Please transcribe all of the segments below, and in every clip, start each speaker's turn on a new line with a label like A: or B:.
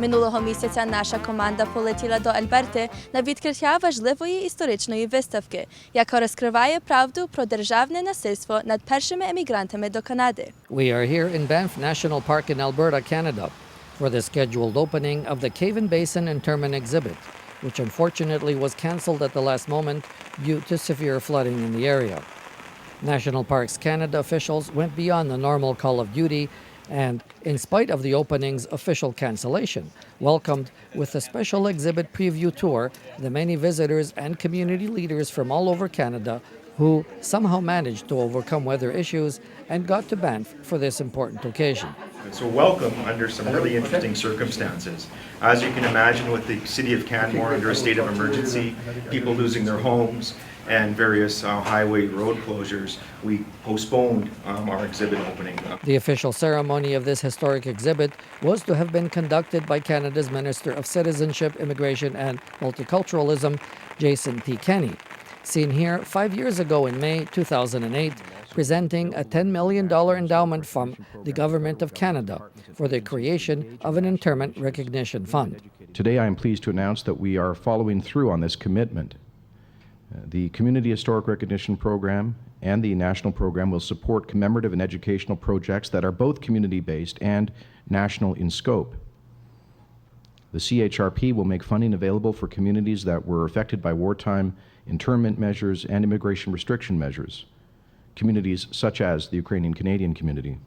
A: Минулого місяця наша команда полетіла до Альберти на відкриття важливої історичної виставки, яка розкриває правду про державне насильство над першими емігрантами до Канади.
B: We are here in Banff National Park in Alberta, Canada, for the scheduled opening of the Cave and Basin Interment exhibit, which unfortunately was cancelled at the last moment due to severe flooding in the area. National Parks Canada officials went beyond the normal call of duty and, in spite of the opening's official cancellation, welcomed with a special exhibit preview tour the many visitors and community leaders from all over Canada who somehow managed to overcome weather issues and got to Banff for this important occasion.
C: So welcome under some really interesting circumstances. As you can imagine, with the city of Canmore under a state of emergency, people losing their homes, and various highway road closures, we postponed our exhibit opening.
B: The official ceremony of this historic exhibit was to have been conducted by Canada's Minister of Citizenship, Immigration and Multiculturalism, Jason T. Kenney, seen here 5 years ago in May 2008, presenting a $10 million endowment from the Government of Canada for the creation of an Interment Recognition Fund.
D: Today I am pleased to announce that we are following through on this commitment. The Community Historic Recognition Program and the National Program will support commemorative and educational projects that are both community-based and national in scope. The CHRP will make funding available for communities that were affected by wartime internment measures and immigration restriction measures, communities such as the Ukrainian Canadian community.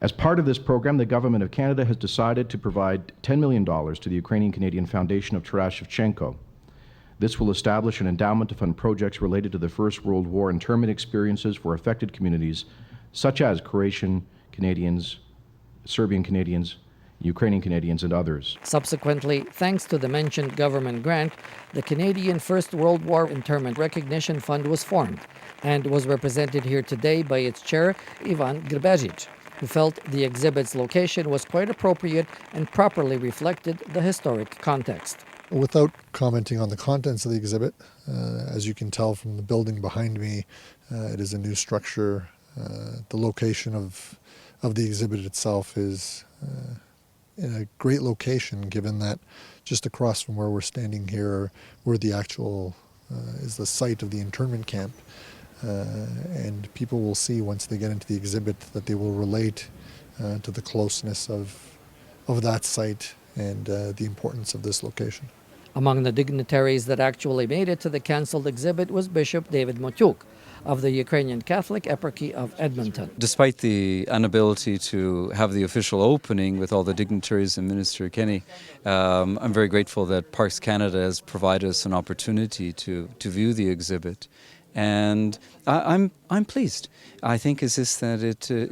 D: As part of this program, the Government of Canada has decided to provide $10 million to the Ukrainian Canadian Foundation of Taras Shevchenko. This will establish an endowment to fund projects related to the First World War internment experiences for affected communities, such as Croatian Canadians, Serbian Canadians, Ukrainian Canadians, and others.
B: Subsequently, thanks to the mentioned government grant, the Canadian First World War Interment Recognition Fund was formed and was represented here today by its chair, Ivan Grbezic, who felt the exhibit's location was quite appropriate and properly reflected the historic context.
E: Without commenting on the contents of the exhibit, as you can tell from the building behind me, it is a new structure. The location of the exhibit itself is in a great location, given that just across from where we're standing here, where the actual is the site of the internment camp. And people will see once they get into the exhibit that they will relate to the closeness of that site and the importance of this location.
B: Among the dignitaries that actually made it to the cancelled exhibit was Bishop David Motyuk of the Ukrainian Catholic Eparchy of Edmonton.
F: Despite the inability to have the official opening with all the dignitaries and Minister Kenney, I'm very grateful that Parks Canada has provided us an opportunity to view the exhibit. And I'm pleased. I think that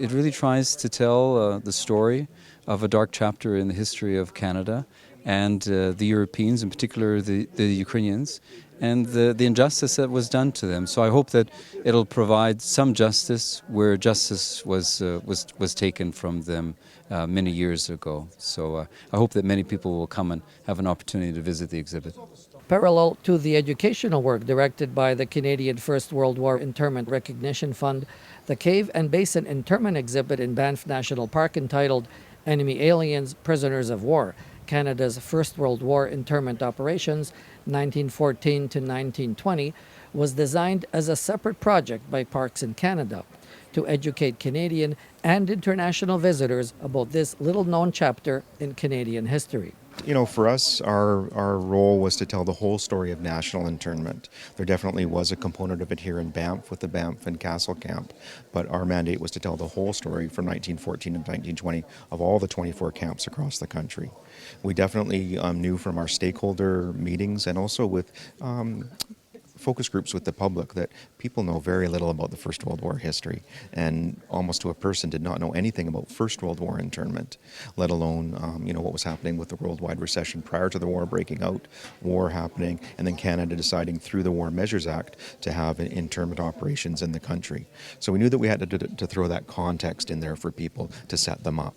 F: it really tries to tell the story of a dark chapter in the history of Canada and the Europeans, in particular the Ukrainians, and the injustice that was done to them. So I hope that it'll provide some justice where justice was taken from them many years ago. So I hope that many people will come and have an opportunity to visit the exhibit.
B: Parallel to the educational work directed by the Canadian First World War Interment Recognition Fund, the Cave and Basin Interment exhibit in Banff National Park entitled Enemy Aliens, Prisoners of War, Canada's First World War Interment Operations, 1914 to 1920, was designed as a separate project by Parks in Canada to educate Canadian and international visitors about this little-known chapter in Canadian history.
G: You know, for us, our role was to tell the whole story of national internment. There definitely was a component of it here in Banff with the Banff and Castle Camp, but our mandate was to tell the whole story from 1914 to 1920 of all the 24 camps across the country. We definitely knew from our stakeholder meetings and also with focus groups with the public that people know very little about the First World War history, and almost to a person did not know anything about First World War internment, let alone what was happening with the worldwide recession prior to the war breaking out, war happening, and then Canada deciding through the War Measures Act to have internment operations in the country. So we knew that we had to throw that context in there for people to set them up.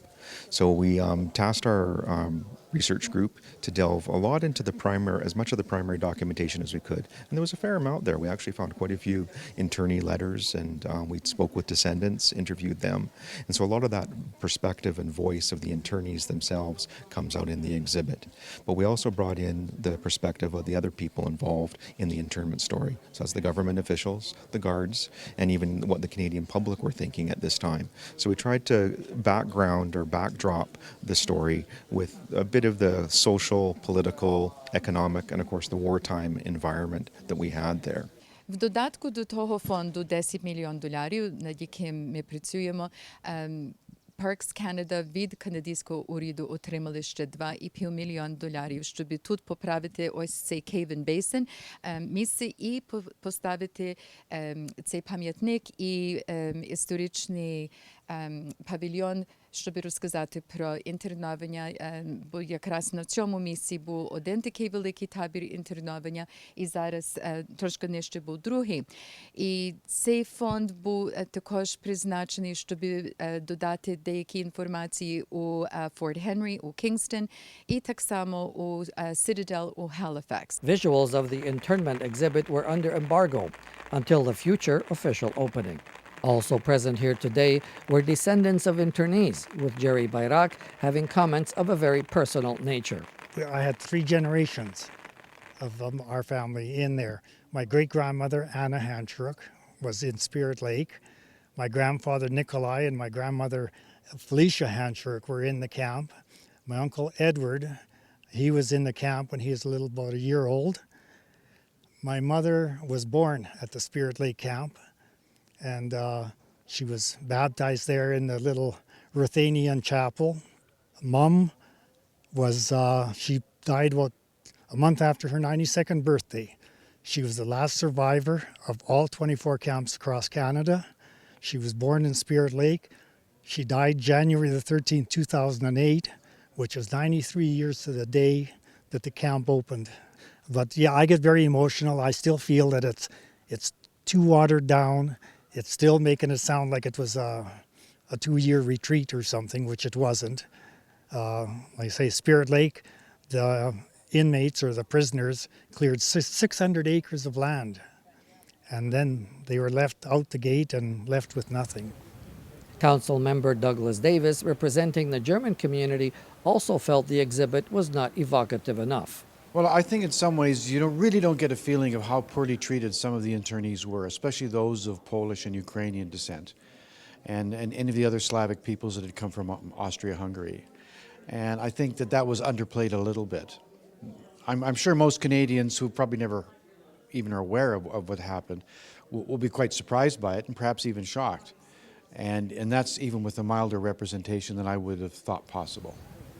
G: So we tasked our research group to delve a lot into as much of the primary documentation as we could. And there was a fair amount there. We actually found quite a few internee letters, and we spoke with descendants, interviewed them. And so a lot of that perspective and voice of the internees themselves comes out in the exhibit. But we also brought in the perspective of the other people involved in the internment story. So that's the government officials, the guards, and even what the Canadian public were thinking at this time. So we tried to backdrop the story with a bit of the social, political, economic, and of course the wartime environment that we had there.
H: В додатку до того фонду $10 мільйонів, над яким ми працюємо, Parks Canada від канадського уряду отримали ще $2,5 мільйона, щоб тут поправити ось цей Caven Basin місце і поставити цей пам'ятник і історичний павільйон, щоб розказати про інтернування, бо якраз на цьому місці був один такий великий табір інтернування, і зараз трошки нижче був другий. І цей фонд був також призначений, щоб додати деякі інформації у Форт Генрі, у Кінгстон, і так само у Citadel, у Halifax.
B: Visuals of the internment exhibit were under embargo until the future official opening. Also present here today were descendants of internees, with Jurij Klufas having comments of a very personal nature.
I: I had 3 generations of our family in there. My great-grandmother, Anna Hanchuruk, was in Spirit Lake. My grandfather, Nikolai, and my grandmother, Felicia Hanchuruk, were in the camp. My uncle, Edward, he was in the camp when he was about a year old. My mother was born at the Spirit Lake camp, and she was baptized there in the little Ruthenian chapel. Mom was, she died about a month after her 92nd birthday. She was the last survivor of all 24 camps across Canada. She was born in Spirit Lake. She died January the 13th, 2008, which was 93 years to the day that the camp opened. But yeah, I get very emotional. I still feel that it's too watered down. It's still making it sound like it was a 2-year retreat or something, which it wasn't. Like I say, Spirit Lake, the inmates or the prisoners cleared 600 acres of land, and then they were left out the gate and left with nothing.
B: Council member Douglas Davis, representing the German community, also felt the exhibit was not evocative enough.
J: Well, I think in some ways you really don't get a feeling of how poorly treated some of the internees were, especially those of Polish and Ukrainian descent, and any of the other Slavic peoples that had come from Austria-Hungary. And I think that was underplayed a little bit. I'm sure most Canadians who probably never even are aware of what happened will be quite surprised by it and perhaps even shocked. And that's even with a milder representation than I would have thought possible.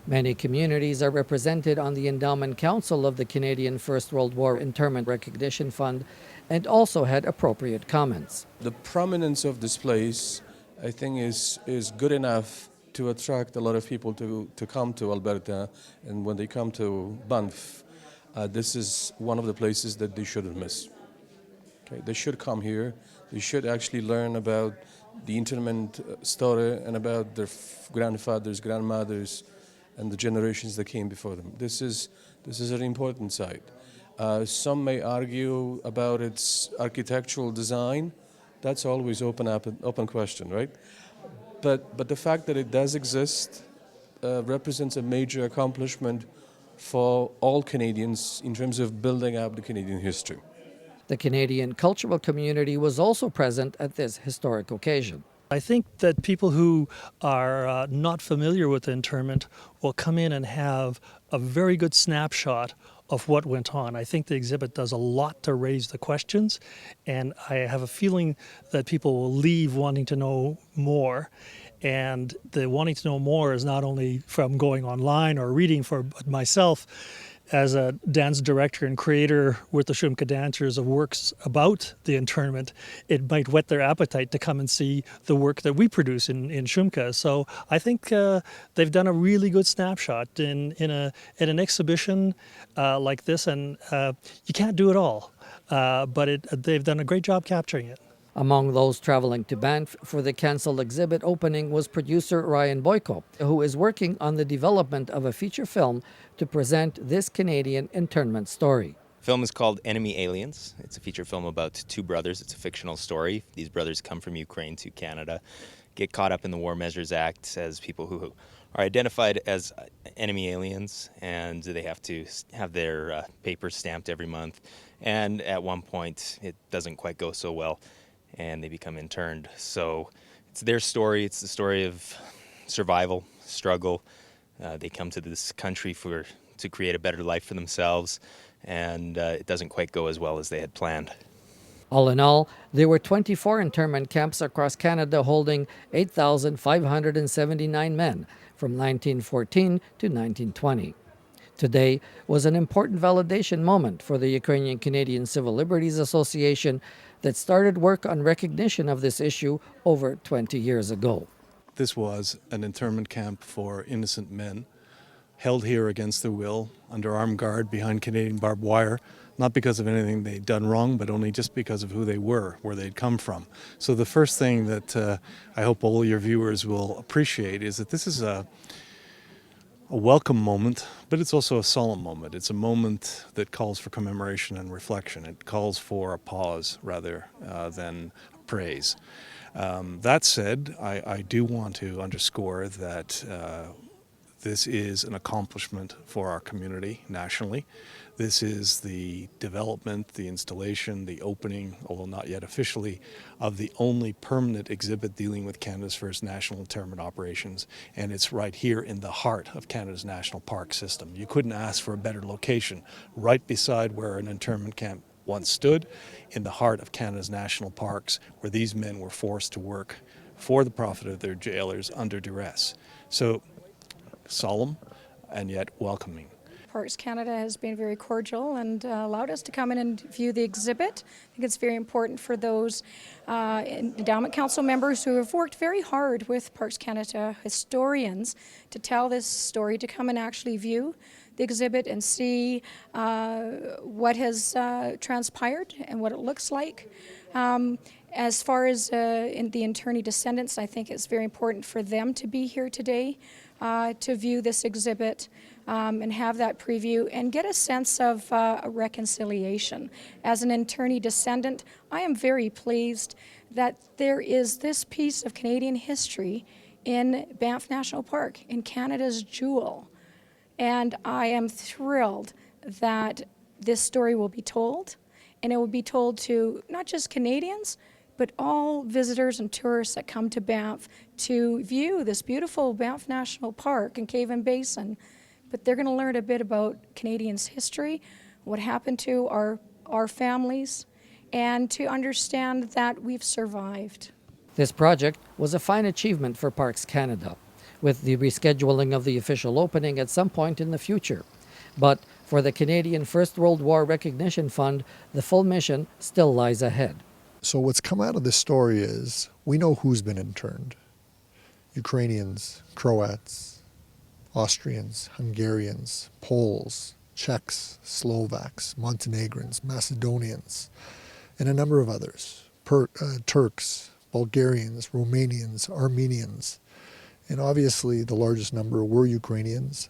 B: Many communities are represented on the Endowment Council of the Canadian First World War Interment Recognition Fund and also had appropriate comments.
K: The prominence of this place, I think, is good enough to attract a lot of people to come to Alberta, and when they come to Banff, this is one of the places that they shouldn't miss. Okay, they should come here. They should actually learn about the internment story and about their grandfathers, grandmothers, and the generations that came before them. This is an important site. Some may argue about its architectural design. That's always open question, right? But the fact that it does exist represents a major accomplishment for all Canadians in terms of building up the Canadian history.
B: The Canadian cultural community was also present at this historic occasion.
L: I think that people who are not familiar with internment will come in and have a very good snapshot of what went on. I think the exhibit does a lot to raise the questions, and I have a feeling that people will leave wanting to know more. And the wanting to know more is not only from going online or reading, but myself as a dance director and creator with the Shumka Dancers of works about the internment, it might whet their appetite to come and see the work that we produce in Shumka. So I think they've done a really good snapshot in an exhibition like this, and you can't do it all, but they've done a great job capturing it.
B: Among those traveling to Banff for the cancelled exhibit opening was producer Ryan Boyko, who is working on the development of a feature film to present this Canadian internment story.
M: The film is called Enemy Aliens. It's a feature film about two brothers. It's a fictional story. These brothers come from Ukraine to Canada, get caught up in the War Measures Act as people who are identified as enemy aliens, and they have to have their papers stamped every month. And at one point, it doesn't quite go so well, and they become interned. So it's their story. It's the story of survival, struggle. They come to this country to create a better life for themselves, and it doesn't quite go as well as they had planned.
B: All in all, there were 24 internment camps across Canada holding 8,579 men from 1914 to 1920. Today was an important validation moment for the Ukrainian Canadian Civil Liberties Association that started work on recognition of this issue over 20 years ago.
N: This was an internment camp for innocent men held here against their will, under armed guard, behind Canadian barbed wire, not because of anything they'd done wrong, but only just because of who they were, where they'd come from. So the first thing that I hope all your viewers will appreciate is that this is a welcome moment, but it's also a solemn moment. It's a moment that calls for commemoration and reflection. It calls for a pause rather than praise. That said, I do want to underscore that this is an accomplishment for our community nationally. This is the development, the installation, the opening, although not yet officially, of the only permanent exhibit dealing with Canada's first national internment operations. And it's right here in the heart of Canada's national park system. You couldn't ask for a better location, right beside where an internment camp once stood, in the heart of Canada's national parks, where these men were forced to work for the profit of their jailers under duress. So, solemn and yet welcoming.
O: Parks Canada has been very cordial and allowed us to come in and view the exhibit. I think it's very important for those Endowment Council members who have worked very hard with Parks Canada historians to tell this story, to come and actually view the exhibit and see what has transpired and what it looks like. As far as in the internee descendants, I think it's very important for them to be here today to view this exhibit and have that preview and get a sense of a reconciliation. As an internee descendant, I am very pleased that there is this piece of Canadian history in Banff National Park, in Canada's jewel. And I am thrilled that this story will be told, and it will be told to not just Canadians, but all visitors and tourists that come to Banff to view this beautiful Banff National Park and Cave and Basin. But they're going to learn a bit about Canadians' history, what happened to our families, and to understand that we've survived.
B: This project was a fine achievement for Parks Canada, with the rescheduling of the official opening at some point in the future. But for the Canadian First World War Recognition Fund, the full mission still lies ahead.
E: So what's come out of this story is we know who's been interned. Ukrainians, Croats, Austrians, Hungarians, Poles, Czechs, Slovaks, Montenegrins, Macedonians, and a number of others. Turks, Bulgarians, Romanians, Armenians. And obviously the largest number were Ukrainians,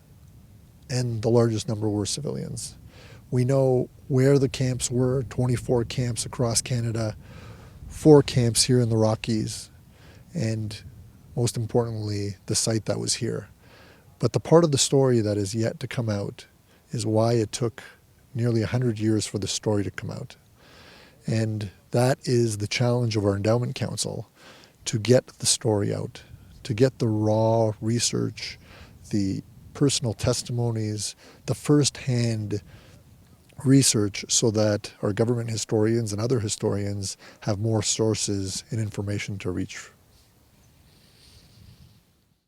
E: and the largest number were civilians. We know where the camps were, 24 camps across Canada, 4 camps here in the Rockies, and most importantly, the site that was here. But the part of the story that is yet to come out is why it took nearly 100 years for the story to come out. And that is the challenge of our Endowment Council, to get the story out, to get the raw research, the personal testimonies, the first-hand research, so that our government historians and other historians have more sources and information to reach